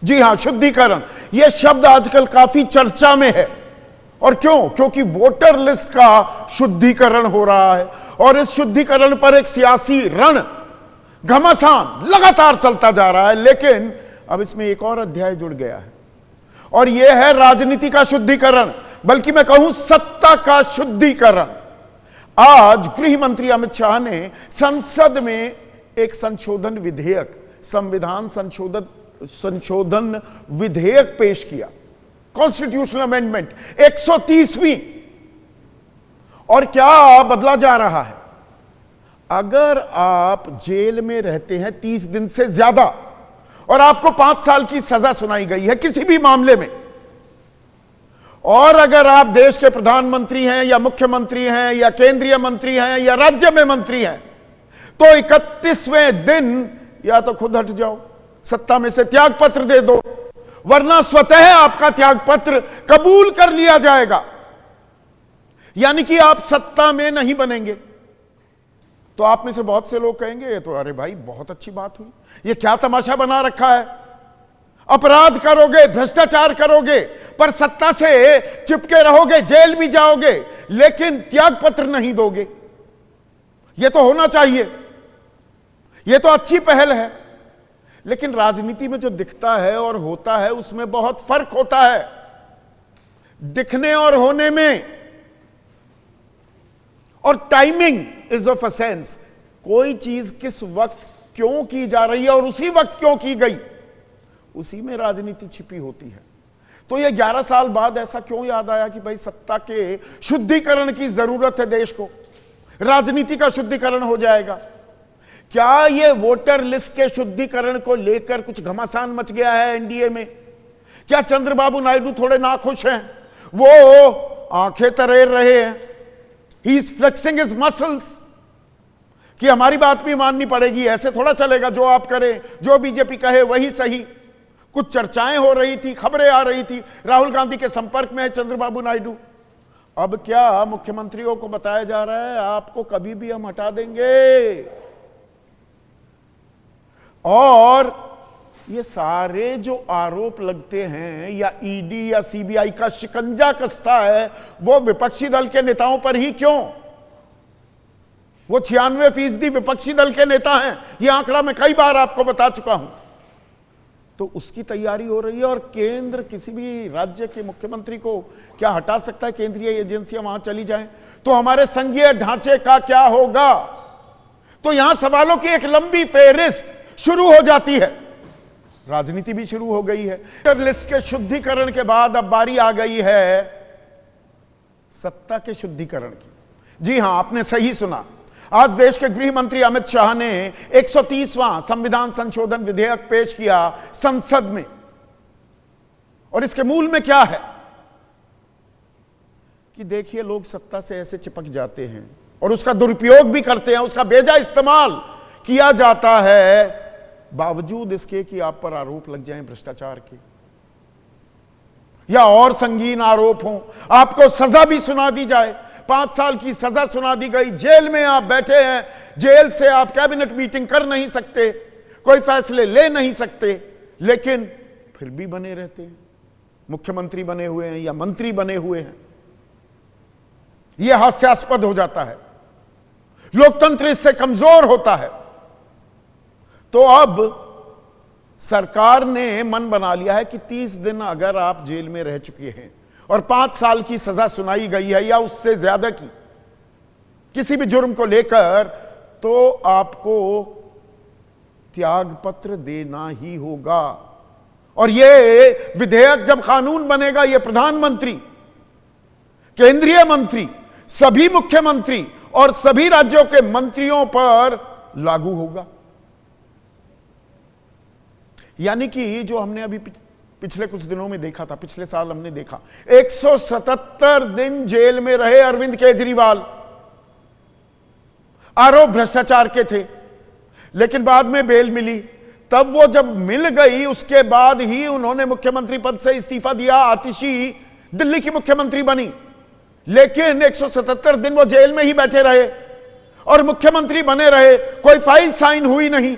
जी हां, शुद्धिकरण, यह शब्द आजकल काफी चर्चा में है। और क्यों? क्योंकि वोटर लिस्ट का शुद्धिकरण हो रहा है और इस शुद्धिकरण पर एक सियासी रण घमासान लगातार चलता जा रहा है। लेकिन अब इसमें एक और अध्याय जुड़ गया है और यह है राजनीति का शुद्धिकरण, बल्कि मैं कहूं सत्ता का शुद्धिकरण। आज गृह मंत्री अमित शाह ने संसद में एक संशोधन विधेयक, संविधान संशोधन विधेयक पेश किया, कॉन्स्टिट्यूशनल अमेंडमेंट 130वीं। और क्या बदला जा रहा है? अगर आप जेल में रहते हैं 30 दिन से ज्यादा और आपको 5 साल की सजा सुनाई गई है किसी भी मामले में, और अगर आप देश के प्रधानमंत्री हैं या मुख्यमंत्री हैं या केंद्रीय मंत्री हैं या राज्य में मंत्री हैं, तो 31वें दिन या तो खुद हट जाओ, सत्ता में से त्याग पत्र दे दो, वरना स्वतः आपका त्याग पत्र कबूल कर लिया जाएगा, यानी कि आप सत्ता में नहीं बनेंगे। तो आप में से बहुत से लोग कहेंगे ये तो अरे भाई बहुत अच्छी बात हुई, ये क्या तमाशा बना रखा है, अपराध करोगे, भ्रष्टाचार करोगे, पर सत्ता से चिपके रहोगे, जेल भी जाओगे, लेकिन त्याग पत्र नहीं दोगे। यह तो होना चाहिए, यह तो अच्छी पहल है। लेकिन राजनीति में जो दिखता है और होता है उसमें बहुत फर्क होता है, दिखने और होने में। और टाइमिंग इज ऑफ एसेंस, कोई चीज किस वक्त क्यों की जा रही है और उसी वक्त क्यों की गई, उसी में राजनीति छिपी होती है। तो ये 11 साल बाद ऐसा क्यों याद आया कि भाई सत्ता के शुद्धिकरण की जरूरत है देश को, राजनीति का शुद्धिकरण हो जाएगा। क्या ये वोटर लिस्ट के शुद्धिकरण को लेकर कुछ घमासान मच गया है एनडीए में? क्या चंद्रबाबू नायडू थोड़े नाखुश हैं? वो आंखें तरेर रहे हैं, he is flexing his muscles कि हमारी बात भी माननी पड़ेगी, ऐसे थोड़ा चलेगा, जो आप करें, जो बीजेपी कहे वही सही। कुछ चर्चाएं हो रही थी, खबरें आ रही थी, राहुल गांधी के संपर्क में है चंद्रबाबू नायडू। अब क्या मुख्यमंत्रियों को बताया जा रहा है आपको कभी भी हम हटा देंगे? और ये सारे जो आरोप लगते हैं या ईडी या सीबीआई का शिकंजा कसता है वो विपक्षी दल के नेताओं पर ही क्यों? वो 96% विपक्षी दल के नेता हैं, ये आंकड़ा मैं कई बार आपको बता चुका हूं। तो उसकी तैयारी हो रही है और केंद्र किसी भी राज्य के मुख्यमंत्री को क्या हटा सकता है? केंद्रीय एजेंसियां वहां चली जाएं तो हमारे संघीय ढांचे का क्या होगा? तो यहां सवालों की एक लंबी फेहरिस्त शुरू हो जाती है। राजनीति भी शुरू हो गई है। लिस्ट के शुद्धिकरण के बाद अब बारी आ गई है सत्ता के शुद्धिकरण की। जी हां, आपने सही सुना, आज देश के गृह मंत्री अमित शाह ने 130वां संविधान संशोधन विधेयक पेश किया संसद में। और इसके मूल में क्या है कि देखिए, लोग सत्ता से ऐसे चिपक जाते हैं और उसका दुरुपयोग भी करते हैं, उसका बेजा इस्तेमाल किया जाता है, बावजूद इसके कि आप पर आरोप लग जाएं भ्रष्टाचार के या और संगीन आरोप हों, आपको सजा भी सुना दी जाए, 5 साल की सजा सुना दी गई, जेल में आप बैठे हैं, जेल से आप कैबिनेट मीटिंग कर नहीं सकते, कोई फैसले ले नहीं सकते, लेकिन फिर भी बने रहते हैं, मुख्यमंत्री बने हुए हैं या मंत्री बने हुए हैं। यह हास्यास्पद हो जाता है, लोकतंत्र इससे कमजोर होता है। तो अब सरकार ने मन बना लिया है कि 30 दिन अगर आप जेल में रह चुके हैं और 5 साल की सजा सुनाई गई है या उससे ज्यादा की किसी भी जुर्म को लेकर, तो आपको त्याग पत्र देना ही होगा। और यह विधेयक जब कानून बनेगा, यह प्रधानमंत्री, केंद्रीय मंत्री, सभी मुख्यमंत्री और सभी राज्यों के मंत्रियों पर लागू होगा। यानी कि जो हमने अभी पिछले कुछ दिनों में देखा था, पिछले साल हमने देखा 177 दिन जेल में रहे अरविंद केजरीवाल, आरोप भ्रष्टाचार के थे, लेकिन बाद में बेल मिली। तब वो जब मिल गई उसके बाद ही उन्होंने मुख्यमंत्री पद से इस्तीफा दिया, आतिशी दिल्ली की मुख्यमंत्री बनी। लेकिन 177 दिन वो जेल में ही बैठे रहे और मुख्यमंत्री बने रहे, कोई फाइल साइन हुई नहीं।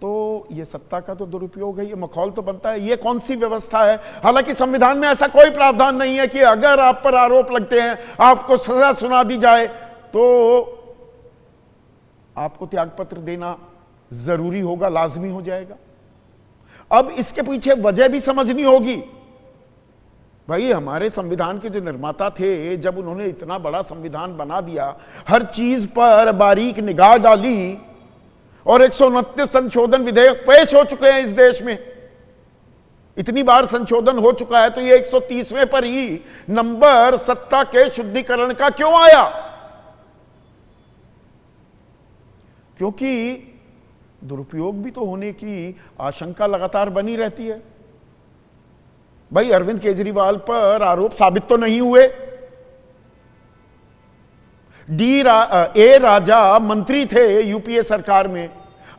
तो ये सत्ता का तो दुरुपयोग है, ये मखौल तो बनता है। ये कौन सी व्यवस्था है? हालांकि संविधान में ऐसा कोई प्रावधान नहीं है कि अगर आप पर आरोप लगते हैं, आपको सजा सुना दी जाए तो आपको त्यागपत्र देना जरूरी होगा, लाजमी हो जाएगा। अब इसके पीछे वजह भी समझनी होगी। भाई, हमारे संविधान के जो निर्माता थे, जब उन्होंने इतना बड़ा संविधान बना दिया, हर चीज पर बारीक निगाह डाली, और 129 संशोधन विधेयक पेश हो चुके हैं इस देश में, इतनी बार संशोधन हो चुका है, तो ये 130वें पर ही नंबर सत्ता के शुद्धिकरण का क्यों आया? क्योंकि दुरुपयोग भी तो होने की आशंका लगातार बनी रहती है। भाई, अरविंद केजरीवाल पर आरोप साबित तो नहीं हुए। ए राजा मंत्री थे यूपीए सरकार में,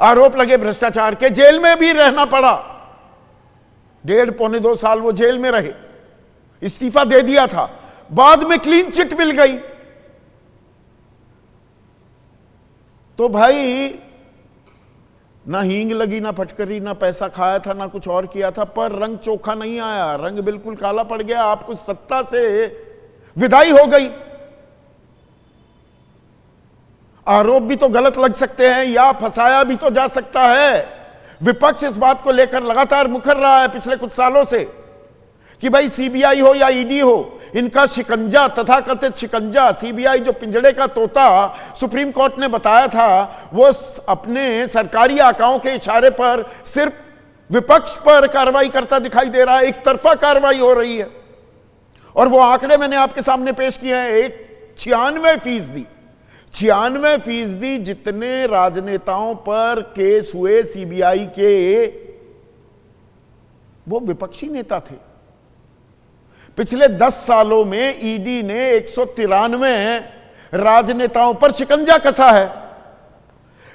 आरोप लगे भ्रष्टाचार के, जेल में भी रहना पड़ा। 1.5-2 साल वो जेल में रहे, इस्तीफा दे दिया था, बाद में क्लीन चिट मिल गई। तो भाई, ना हींग लगी, ना फटकरी, ना पैसा खाया था, ना कुछ और किया था, पर रंग चोखा नहीं आया, रंग बिल्कुल काला पड़ गया। आपको सत्ता से विदाई हो गई। आरोप भी तो गलत लग सकते हैं, या फंसाया भी तो जा सकता है। विपक्ष इस बात को लेकर लगातार मुखर रहा है पिछले कुछ सालों से कि भाई सीबीआई हो या ईडी हो, इनका शिकंजा, तथाकथित शिकंजा, सीबीआई जो पिंजड़े का तोता सुप्रीम कोर्ट ने बताया था, वो अपने सरकारी आकाओं के इशारे पर सिर्फ विपक्ष पर कार्रवाई करता दिखाई दे रहा है। एक तरफा कार्रवाई हो रही है। और वो आंकड़े मैंने आपके सामने पेश किए हैं। एक 96% जितने राजनेताओं पर केस हुए सीबीआई के, वो विपक्षी नेता थे। पिछले 10 सालों में ईडी ने 193 राजनेताओं पर शिकंजा कसा है,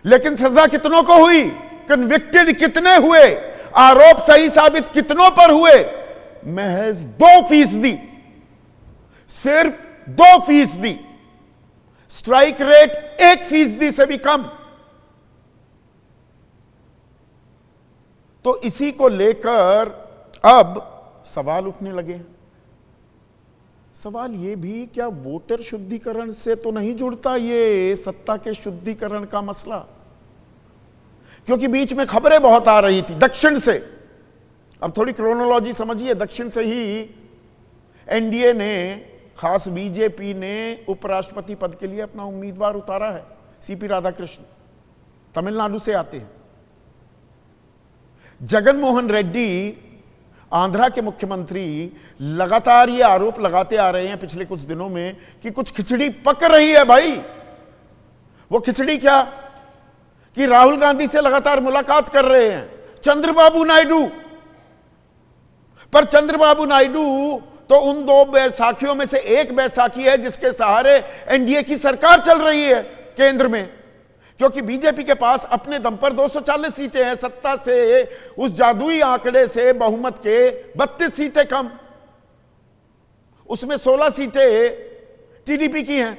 लेकिन सजा कितनों को हुई? कन्विक्टेड कितने हुए? आरोप सही साबित कितनों पर हुए? महज 2%, सिर्फ 2%। स्ट्राइक रेट 1% से भी कम। तो इसी को लेकर अब सवाल उठने लगे हैं। सवाल यह भी, क्या वोटर शुद्धिकरण से तो नहीं जुड़ता ये सत्ता के शुद्धिकरण का मसला? क्योंकि बीच में खबरें बहुत आ रही थी दक्षिण से। अब थोड़ी क्रोनोलॉजी समझिए। दक्षिण से ही एनडीए ने, खास बीजेपी ने उपराष्ट्रपति पद के लिए अपना उम्मीदवार उतारा है, सीपी राधाकृष्ण, तमिलनाडु से आते हैं। जगन मोहन रेड्डी, आंध्रा के मुख्यमंत्री, लगातार ये आरोप लगाते आ रहे हैं पिछले कुछ दिनों में कि कुछ खिचड़ी पक रही है। भाई, वो खिचड़ी क्या? कि राहुल गांधी से लगातार मुलाकात कर रहे हैं चंद्रबाबू नायडू। पर चंद्रबाबू नायडू तो उन 2 बैसाखियों में से एक बैसाखी है जिसके सहारे एनडीए की सरकार चल रही है केंद्र में, क्योंकि बीजेपी के पास अपने दम पर 240 सीटें हैं। सत्ता से, उस जादुई आंकड़े से बहुमत के 32 सीटें कम, उसमें 16 सीटें टीडीपी की हैं।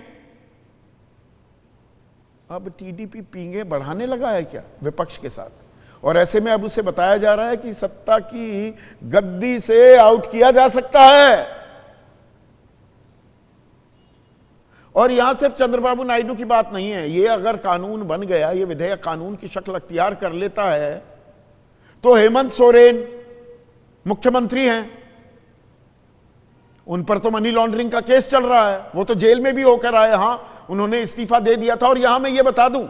अब टीडीपी पींगे बढ़ाने लगा है क्या विपक्ष के साथ? और ऐसे में अब उसे बताया जा रहा है कि सत्ता की गद्दी से आउट किया जा सकता है। और यहां सिर्फ चंद्रबाबू नायडू की बात नहीं है। ये अगर कानून बन गया, ये विधेयक कानून की शक्ल अख्तियार कर लेता है, तो हेमंत सोरेन मुख्यमंत्री हैं, उन पर तो मनी लॉन्ड्रिंग का केस चल रहा है, वो तो जेल में भी होकर आए। हां, उन्होंने इस्तीफा दे दिया था। और यहां मैं ये बता दूं,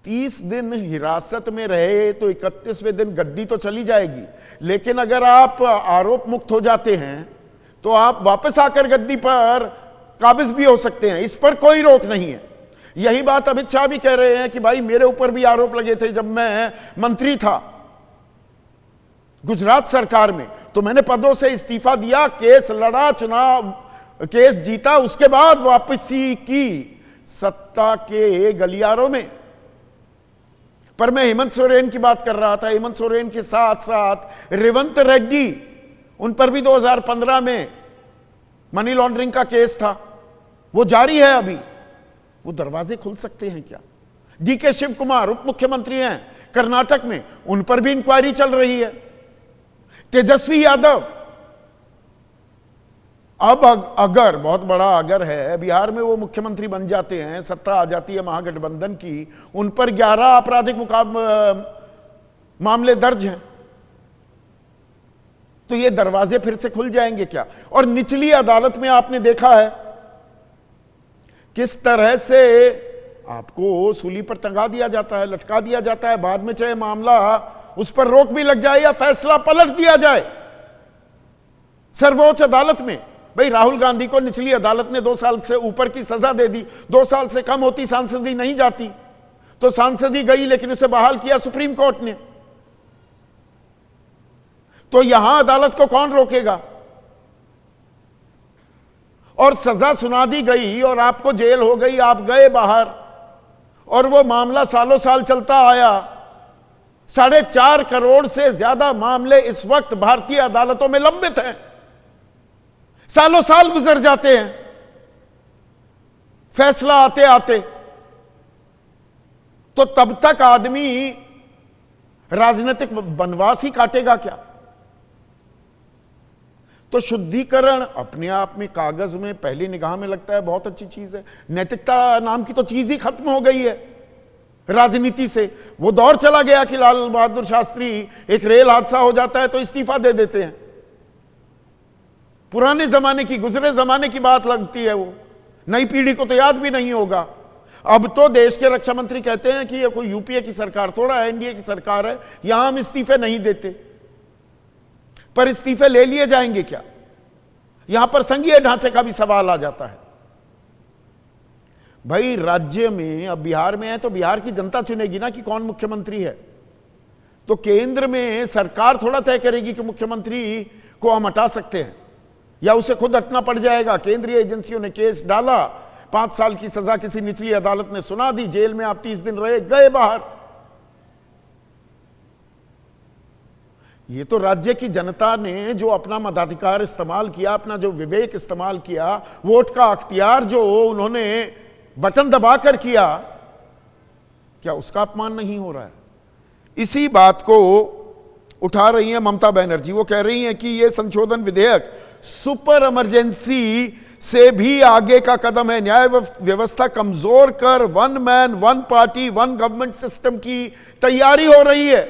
30 दिन हिरासत में रहे तो 31वें दिन गद्दी तो चली जाएगी, लेकिन अगर आप आरोप मुक्त हो जाते हैं तो आप वापस आकर गद्दी पर काबिज भी हो सकते हैं। इस पर कोई रोक नहीं है। यही बात अमित शाह भी कह रहे हैं कि भाई, मेरे ऊपर भी आरोप लगे थे जब मैं मंत्री था गुजरात सरकार में, तो मैंने पदों से इस्तीफा दिया, केस लड़ा, चुनाव केस जीता, उसके बाद वापसी की सत्ता के गलियारों में। पर मैं हेमंत सोरेन की बात कर रहा था। हेमंत सोरेन के साथ साथ रेवंत रेड्डी, उन पर भी 2015 में मनी लॉन्ड्रिंग का केस था, वो जारी है अभी। वो दरवाजे खुल सकते हैं क्या? डीके शिव कुमार उप मुख्यमंत्री हैं, कर्नाटक में, उन पर भी इंक्वायरी चल रही है। तेजस्वी यादव, अब अगर, बहुत बड़ा अगर है, बिहार में वो मुख्यमंत्री बन जाते हैं, सत्ता आ जाती है महागठबंधन की, उन पर 11 आपराधिक मामले दर्ज हैं, तो ये दरवाजे फिर से खुल जाएंगे क्या? और निचली अदालत में आपने देखा है किस तरह से आपको सूली पर टंगा दिया जाता है, लटका दिया जाता है, बाद में चाहे मामला उस पर रोक भी लग जाए या फैसला पलट दिया जाए सर्वोच्च अदालत में। भाई राहुल गांधी को निचली अदालत ने 2 साल से ऊपर की सजा दे दी, 2 साल से कम होती सांसदी नहीं जाती, तो सांसदी गई, लेकिन उसे बहाल किया सुप्रीम कोर्ट ने। तो यहां अदालत को कौन रोकेगा? और सजा सुना दी गई और आपको जेल हो गई, आप गए बाहर, और वो मामला सालों साल चलता आया। 4.5 करोड़ से ज्यादा मामले इस वक्त भारतीय अदालतों में लंबित हैं, सालों साल गुजर जाते हैं फैसला आते आते। तो तब तक आदमी राजनीतिक वनवास ही काटेगा क्या? तो शुद्धिकरण अपने आप में कागज में पहली निगाह में लगता है बहुत अच्छी चीज है, नैतिकता नाम की तो चीज ही खत्म हो गई है राजनीति से। वो दौर चला गया कि लाल बहादुर शास्त्री, एक रेल हादसा हो जाता है तो इस्तीफा दे देते हैं। पुराने जमाने की, गुजरे जमाने की बात लगती है वो, नई पीढ़ी को तो याद भी नहीं होगा। अब तो देश के रक्षा मंत्री कहते हैं कि ये कोई यूपीए की सरकार थोड़ा है, एनडीए की सरकार है, यहां हम इस्तीफे नहीं देते। पर इस्तीफे ले लिए जाएंगे क्या? यहां पर संघीय ढांचे का भी सवाल आ जाता है। भाई राज्य में, अब बिहार में है तो बिहार की जनता चुनेगी ना कि कौन मुख्यमंत्री है। तो केंद्र में सरकार थोड़ा तय करेगी कि मुख्यमंत्री को हम हटा सकते हैं या उसे खुद हटना पड़ जाएगा। केंद्रीय एजेंसियों ने केस डाला, 5 साल की सजा किसी निचली अदालत ने सुना दी, जेल में आप 30 दिन रहे, गए बाहर। ये तो राज्य की जनता ने जो अपना मताधिकार इस्तेमाल किया, अपना जो विवेक इस्तेमाल किया, वोट का अख्तियार जो उन्होंने बटन दबाकर किया, क्या उसका अपमान नहीं हो रहा है? इसी बात को उठा रही हैं ममता बनर्जी। वो कह रही हैं कि यह संशोधन विधेयक सुपर इमरजेंसी से भी आगे का कदम है, न्याय व्यवस्था कमजोर कर one man one party one government system की तैयारी हो रही है।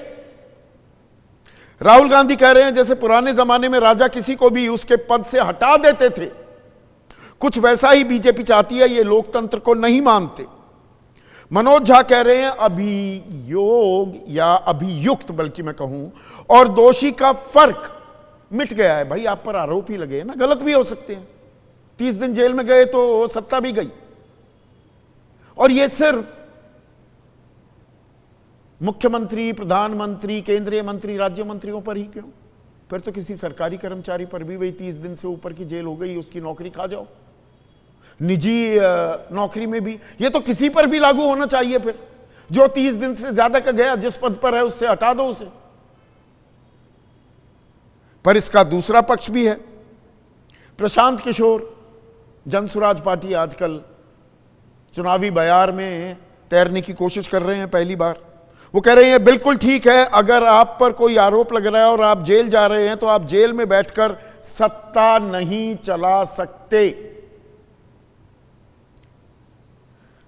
राहुल गांधी कह रहे हैं जैसे पुराने जमाने में राजा किसी को भी उसके पद से हटा देते थे, कुछ वैसा ही बीजेपी चाहती है, ये लोकतंत्र को नहीं मानते। मनोज झा कह रहे हैं अभियोग या अभियुक्त बल्कि मैं कहूं और दोषी का फर्क मिट गया है। भाई आप पर आरोप ही लगे ना, गलत भी हो सकते हैं। 30 दिन जेल में गए तो सत्ता भी गई। और ये सिर्फ मुख्यमंत्री, प्रधानमंत्री, केंद्रीय मंत्री, राज्य मंत्रियों पर ही क्यों? फिर तो किसी सरकारी कर्मचारी पर भी वही 30 दिन से ऊपर की जेल हो गई, उसकी नौकरी खा जाओ। निजी नौकरी में भी ये तो किसी पर भी लागू होना चाहिए। फिर जो 30 दिन से ज्यादा का गया, जिस पद पर है उससे हटा दो उसे। पर इसका दूसरा पक्ष भी है। प्रशांत किशोर, जनसुराज पार्टी आजकल चुनावी बयार में तैरने की कोशिश कर रहे हैं पहली बार। वो कह रहे हैं बिल्कुल ठीक है, अगर आप पर कोई आरोप लग रहा है और आप जेल जा रहे हैं तो आप जेल में बैठकर सत्ता नहीं चला सकते।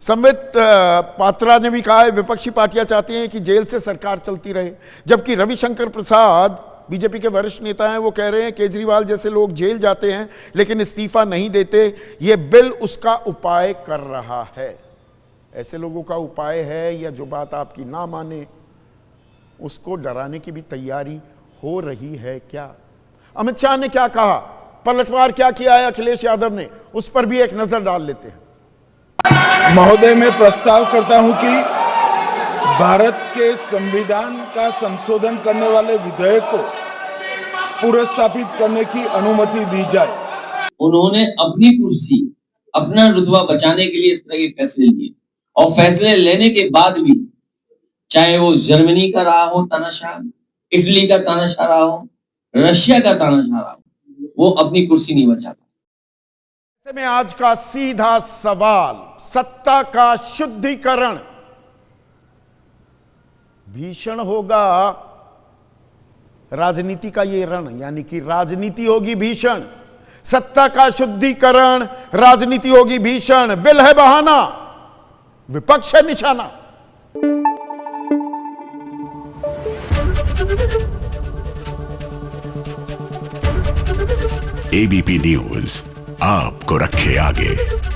संबित पात्रा ने भी कहा है विपक्षी पार्टियां चाहती हैं कि जेल से सरकार चलती रहे, जबकि रविशंकर प्रसाद बीजेपी के वरिष्ठ नेता हैं, वो कह रहे हैं केजरीवाल जैसे लोग जेल जाते हैं लेकिन इस्तीफा नहीं देते, ये बिल उसका उपाय कर रहा है। ऐसे लोगों का उपाय है या जो बात आपकी ना माने उसको डराने की भी तैयारी हो रही है क्या? अमित शाह ने क्या कहा, पलटवार क्या किया है अखिलेश यादव ने, उस पर भी एक नजर डाल लेते हैं। महोदय, मैं प्रस्ताव करता हूं कि भारत के संविधान का संशोधन करने वाले विधेयक को पुनर्स्थापित करने की अनुमति दी जाए। उन्होंने अपनी कुर्सी, अपना रुतबा बचाने के लिए इस तरह के फैसले लिए और फैसले लेने के बाद भी, चाहे वो जर्मनी का रहा हो तानाशाह, इटली का तानाशाह रहा हो, रशिया का तानाशाह रहा हो, वो अपनी कुर्सी नहीं बचा पाया। में आज का सीधा सवाल, सत्ता का शुद्धिकरण भीषण होगा राजनीति का ये रण, यानी कि राजनीति होगी भीषण, सत्ता का शुद्धिकरण, राजनीति होगी भीषण, बिल है बहाना, विपक्ष है निशाना। एबीपी न्यूज आपको रखे आगे।